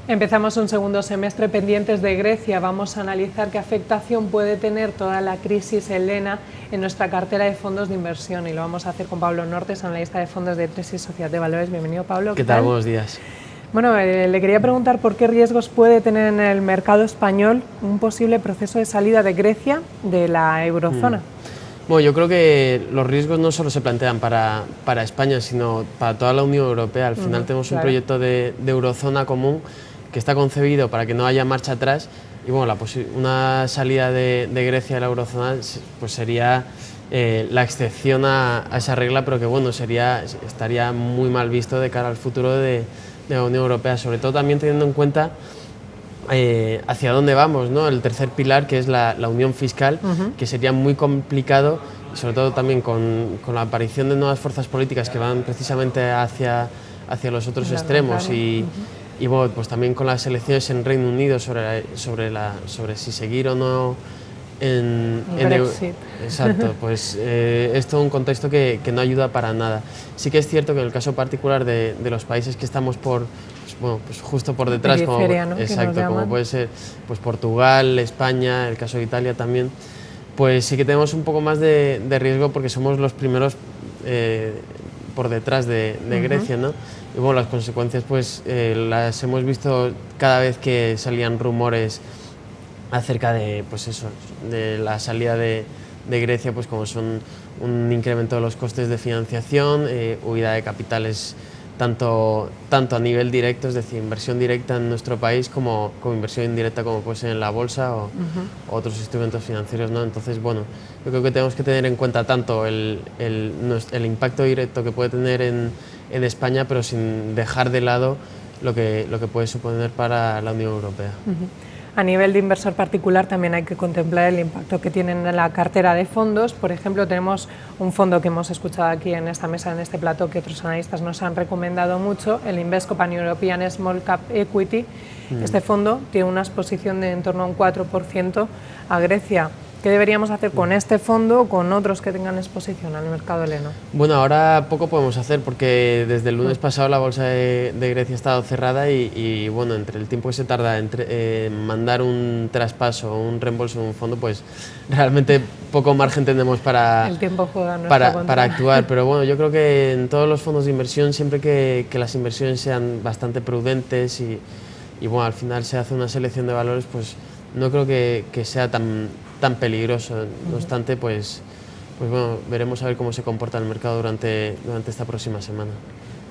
Empezamos un segundo semestre pendientes de Grecia. Vamos a analizar qué afectación puede tener toda la crisis helena en nuestra cartera de fondos de inversión, y lo vamos a hacer con Pablo Nortes, analista de fondos de Tresis Sociedad de Valores. Bienvenido, Pablo. ¿Qué tal? Buenos días. Bueno, le quería preguntar por qué riesgos puede tener en el mercado español un posible proceso de salida de Grecia de la eurozona. Bueno, yo creo que los riesgos no solo se plantean para España, sino para toda la Unión Europea. Al final tenemos un proyecto de eurozona común que está concebido para que no haya marcha atrás, y bueno, una salida de Grecia de la eurozona pues sería la excepción a esa regla, pero que bueno, estaría muy mal visto de cara al futuro de la Unión Europea, sobre todo también teniendo en cuenta hacia dónde vamos, ¿no? El tercer pilar, que es la unión fiscal, que sería muy complicado, y sobre todo también con la aparición de nuevas fuerzas políticas que van precisamente hacia los otros extremos, y bueno, pues también con las elecciones en Reino Unido sobre si seguir o no en Brexit. Exacto, pues es todo un contexto que no ayuda para nada. Sí que es cierto que en el caso particular de los países que estamos pues justo por detrás, como puede ser pues Portugal, España, el caso de Italia también, pues sí que tenemos un poco más de riesgo porque somos los primeros por detrás de Grecia, ¿no? Y bueno, las consecuencias pues las hemos visto cada vez que salían rumores acerca de, pues eso, de la salida de Grecia, pues como son un incremento de los costes de financiación, huida de capitales tanto a nivel directo, es decir, inversión directa en nuestro país, como inversión indirecta, como puede ser en la bolsa o otros instrumentos financieros, ¿no? Entonces, bueno, yo creo que tenemos que tener en cuenta tanto el impacto directo que puede tener en España, pero sin dejar de lado lo que puede suponer para la Unión Europea. A nivel de inversor particular también hay que contemplar el impacto que tienen en la cartera de fondos. Por ejemplo, tenemos un fondo que hemos escuchado aquí en esta mesa, en este plató, que otros analistas nos han recomendado mucho, el Invesco Pan European Small Cap Equity. Este fondo tiene una exposición de en torno a un 4% a Grecia. ¿Qué deberíamos hacer con este fondo o con otros que tengan exposición al mercado heleno? Bueno, ahora poco podemos hacer porque desde el lunes pasado la bolsa de Grecia ha estado cerrada y bueno, entre el tiempo que se tarda en mandar un traspaso o un reembolso de un fondo, pues realmente poco margen tenemos para actuar. Pero bueno, yo creo que en todos los fondos de inversión, siempre que las inversiones sean bastante prudentes y bueno, al final se hace una selección de valores, pues no creo que sea tan peligroso. No obstante, pues bueno, veremos a ver cómo se comporta el mercado durante esta próxima semana.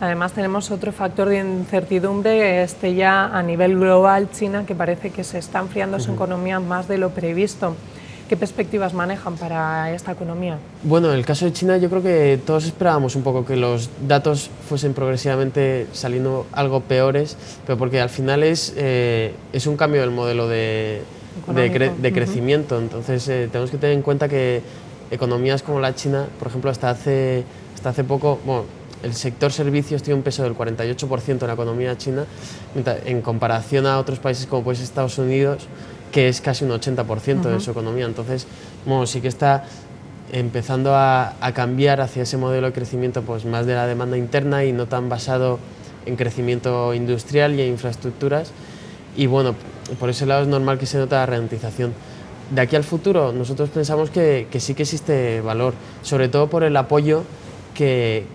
Además tenemos otro factor de incertidumbre, ya a nivel global, China, que parece que se está enfriando su economía más de lo previsto. ¿Qué perspectivas manejan para esta economía? Bueno, en el caso de China yo creo que todos esperábamos un poco que los datos fuesen progresivamente saliendo algo peores, pero porque al final es un cambio del modelo de crecimiento. Entonces tenemos que tener en cuenta que economías como la China, por ejemplo, hasta hace poco, bueno, el sector servicios tiene un peso del 48% en la economía china, en comparación a otros países como puede ser Estados Unidos, que es casi un 80% de su economía. Entonces, bueno, sí que está empezando a cambiar hacia ese modelo de crecimiento, pues más de la demanda interna y no tan basado en crecimiento industrial y en infraestructuras. Y bueno, por ese lado es normal que se note la ralentización. De aquí al futuro, nosotros pensamos que sí que existe valor, sobre todo por el apoyo que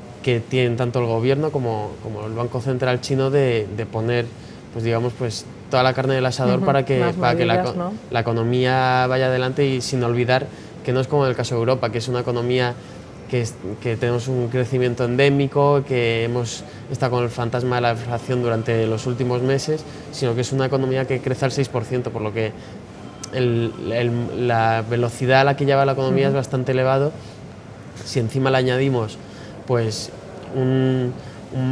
tienen tanto el gobierno como el Banco Central chino de poner, pues digamos, pues toda la carne del asador para que la economía vaya adelante, y sin olvidar que no es como en el caso de Europa, que es una economía que tenemos un crecimiento endémico, que hemos estado con el fantasma de la inflación durante los últimos meses, sino que es una economía que crece al 6%, por lo que la velocidad a la que lleva la economía es bastante elevado. Si encima le añadimos pues un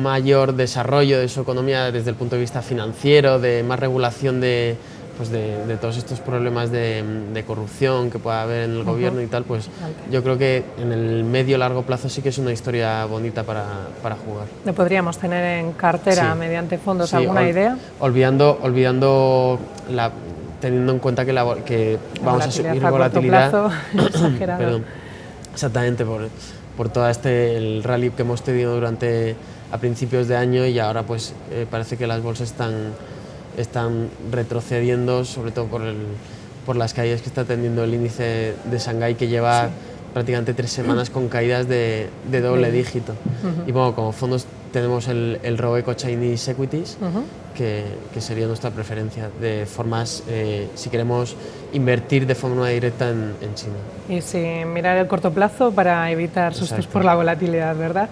mayor desarrollo de su economía desde el punto de vista financiero, de más regulación de todos estos problemas de corrupción que pueda haber en el gobierno y tal, pues yo creo que en el medio largo plazo sí que es una historia bonita para jugar. ¿Le podríamos tener en cartera mediante fondos alguna idea? Teniendo en cuenta que vamos a subir volatilidad. Perdón, exactamente, por todo el rally que hemos tenido a principios de año, y ahora pues parece que las bolsas están retrocediendo, sobre todo por las caídas que está teniendo el índice de Shanghái, que lleva prácticamente 3 semanas con caídas de doble dígito. Y bueno, como fondos tenemos el Robeco Chinese Equities, que sería nuestra preferencia de formas, si queremos invertir de forma directa en China. Y sin mirar el corto plazo para evitar sustos por la volatilidad, ¿verdad?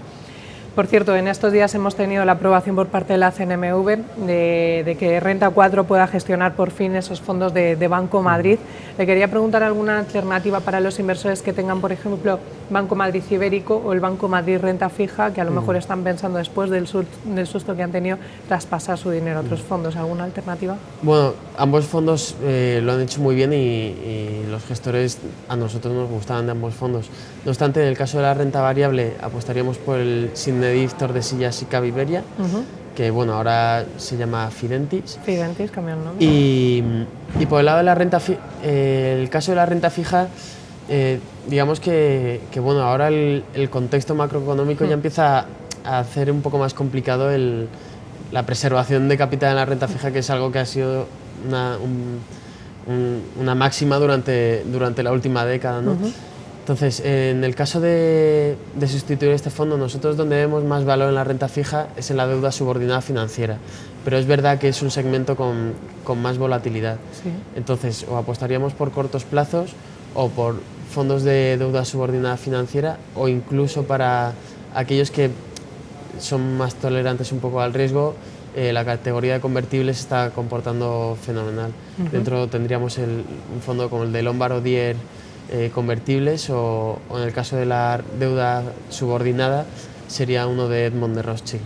Por cierto, en estos días hemos tenido la aprobación por parte de la CNMV de que Renta 4 pueda gestionar por fin esos fondos de Banco Madrid. Le quería preguntar alguna alternativa para los inversores que tengan, por ejemplo, Banco Madrid Ibérico o el Banco Madrid Renta Fija, que a lo mejor están pensando después del susto que han tenido traspasar su dinero a otros fondos. ¿Alguna alternativa? Bueno, ambos fondos lo han hecho muy bien y los gestores a nosotros nos gustaban de ambos fondos. No obstante, en el caso de la renta variable apostaríamos por el Synnedif Tordesillas y Cav Iberia, que bueno, ahora se llama Fidentis. Fidentis, cambió el nombre. Y por el lado de la renta el caso de la renta fija, digamos que bueno, ahora el contexto macroeconómico ya empieza a hacer un poco más complicado la preservación de capital en la renta fija, que es algo que ha sido una máxima durante la última década, ¿no? Entonces, en el caso de sustituir este fondo, nosotros donde vemos más valor en la renta fija es en la deuda subordinada financiera, pero es verdad que es un segmento con más volatilidad. Sí. Entonces, o apostaríamos por cortos plazos o por fondos de deuda subordinada financiera, o incluso para aquellos que son más tolerantes un poco al riesgo, la categoría de convertibles está comportando fenomenal. Dentro tendríamos un fondo como el de Lombard Odier, convertibles, o en el caso de la deuda subordinada sería uno de Edmond de Rothschild.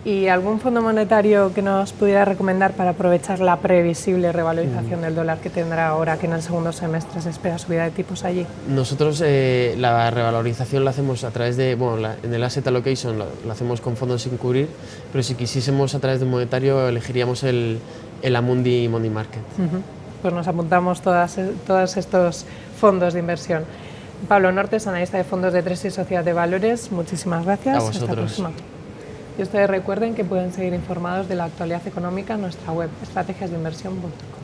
¿Y algún fondo monetario que nos pudiera recomendar para aprovechar la previsible revalorización del dólar que tendrá ahora, que en el segundo semestre se espera subida de tipos allí? Nosotros la revalorización la hacemos a través de, bueno, en el Asset Allocation lo hacemos con fondos sin cubrir, pero si quisiésemos a través de un monetario elegiríamos el Amundi Money Market. Pues nos apuntamos todos estos fondos de inversión. Pablo Nortes, analista de fondos de Tresis Sociedad de Valores, muchísimas gracias. A vosotros. Hasta la próxima. Y ustedes recuerden que pueden seguir informados de la actualidad económica en nuestra web, estrategiasdeinversión.com.